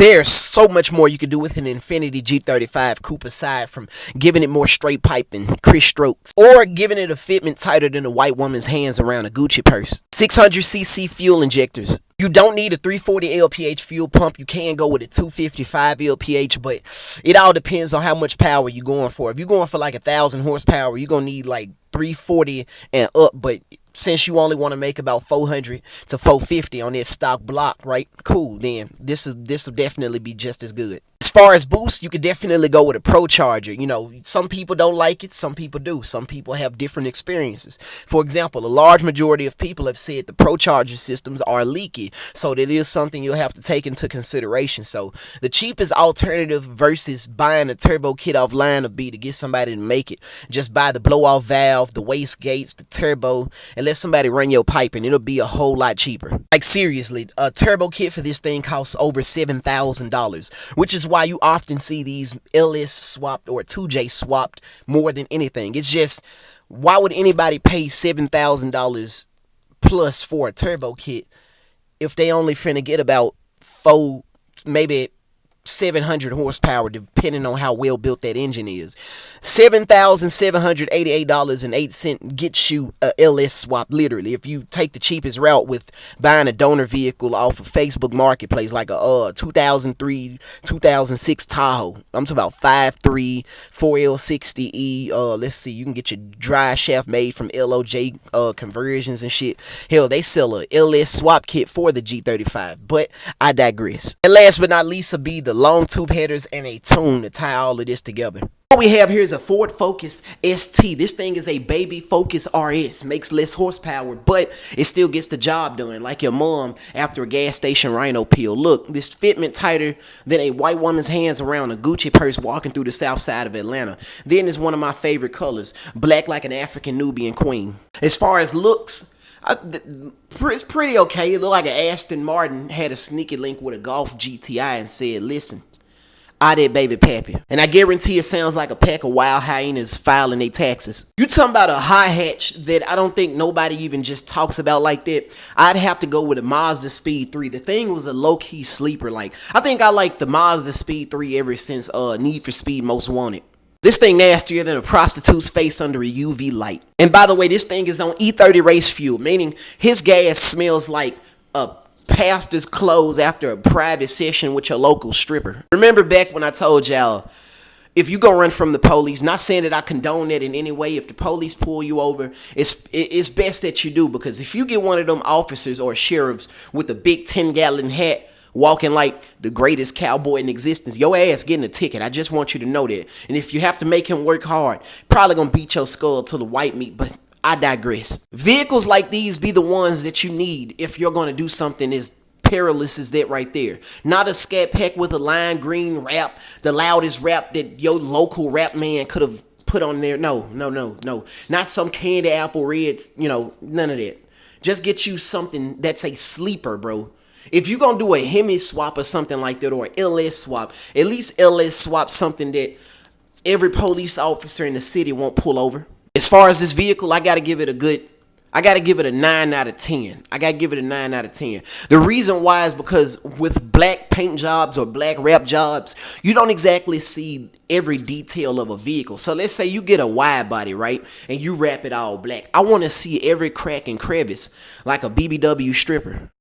There's so much more you can do with an INFINITI G35 coupe aside from giving it more straight pipe and crisp strokes, or giving it a fitment tighter than a white woman's hands around a Gucci purse. 600cc fuel injectors. You don't need a 340 lph fuel pump. You can go with a 255 lph, but it all depends on how much power you're going for. If you're going for like 1,000 horsepower, you're gonna need like 340 and up, but since you only want to make about 400 to 450 on that stock block, right? Cool, then this will definitely be just as good. As far as boost, you could definitely go with a Pro Charger. You know, some people don't like it, some people do. Some people have different experiences. For example, a large majority of people have said the Pro Charger systems are leaky, so that is something you'll have to take into consideration. So the cheapest alternative versus buying a turbo kit offline would be to get somebody to make it. Just buy the blow-off valve, the waste gates, the turbo, and let somebody run your pipe, and it'll be a whole lot cheaper. Like seriously, a turbo kit for this thing costs over $7,000, which is why you often see these LS swapped or 2J swapped more than anything. It's just, why would anybody pay $7,000 plus for a turbo kit if they only finna get about maybe 700 horsepower, depending on how well built that engine is? $7,788.08 gets you a LS swap, literally. If you take the cheapest route with buying a donor vehicle off of Facebook Marketplace, like a 2003, 2006 Tahoe. I'm talking about 5.3, 4L60E. Let's see, you can get your dry shaft made from LOJ conversions and shit. Hell, they sell a LS swap kit for the G35, but I digress. And last but not least will be the long tube headers and a tune to tie all of this together. What we have here is a Ford Focus ST. This thing is a baby Focus RS. Makes less horsepower, but it still gets the job done, like your mom after a gas station rhino peel. Look, this fitment tighter than a white woman's hands around a Gucci purse walking through the south side of Atlanta. Then is one of my favorite colors, black like an African Nubian queen. As far as looks, it's pretty okay. It looked like an Aston Martin had a sneaky link with a Golf GTI and said, listen, I did baby pappy. And I guarantee it sounds like a pack of wild hyenas filing their taxes. You talking about a high hatch that I don't think nobody even just talks about like that. I'd have to go with a Mazda Speed 3. The thing was a low-key sleeper. Like, I think I like the Mazda Speed 3 ever since Need for Speed Most Wanted. This thing nastier than a prostitute's face under a UV light. And by the way, this thing is on E30 race fuel, meaning his gas smells like a pastor's clothes after a private session with your local stripper. Remember back when I told y'all, if you go run from the police, not saying that I condone that in any way, if the police pull you over, it's best that you do, because if you get one of them officers or sheriffs with a big 10-gallon hat walking like the greatest cowboy in existence, your ass getting a ticket. I just want you to know that. And if you have to make him work hard, probably gonna beat your skull to the white meat, but I digress. Vehicles like these be the ones that you need if you're gonna do something as perilous as that right there. Not a scat pack with a lime green rap, the loudest rap that your local rap man could have put on there. No. Not some candy apple reds, none of that. Just get you something that's a sleeper, bro. If you're going to do a Hemi swap or something like that, or an LS swap, at least LS swap something that every police officer in the city won't pull over. As far as this vehicle, I got to give it a 9 out of 10. I got to give it a 9 out of 10. The reason why is because with black paint jobs or black wrap jobs, you don't exactly see every detail of a vehicle. So let's say you get a wide body, right? And you wrap it all black. I want to see every crack and crevice like a BBW stripper.